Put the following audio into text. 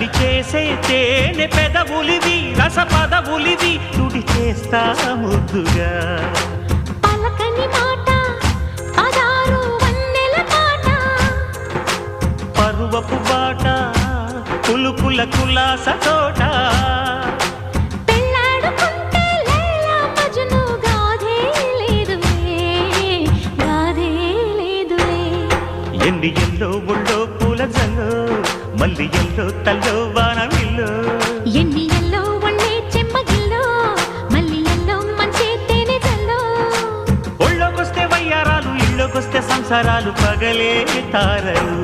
తడి చేసే తేనె పెదవులివి రస పదవులివి తుడి చేస్తా ముద్దుగా పలకని మాట పదారు వన్నెల పాట పరువపు బాట కులుకుల కులాస తోట పెళ్ళాడుకుంటే లైలా మజ్ను గాథే లేదులే ఎండి ఎల్లో ఒళ్ళో పూల జల్లో మల్లి ఎల్లో తల్లో వానవిల్లో ఎన్ని ఎల్లో ఒళ్ళే చెమ్మగిల్లో మల్లి ఎల్లో మంచి తేనె జల్లో ఒళ్ళోకొస్తే వయ్యారాలు ఇళ్ళోకొస్తే సంసారాలు పగలే తారలు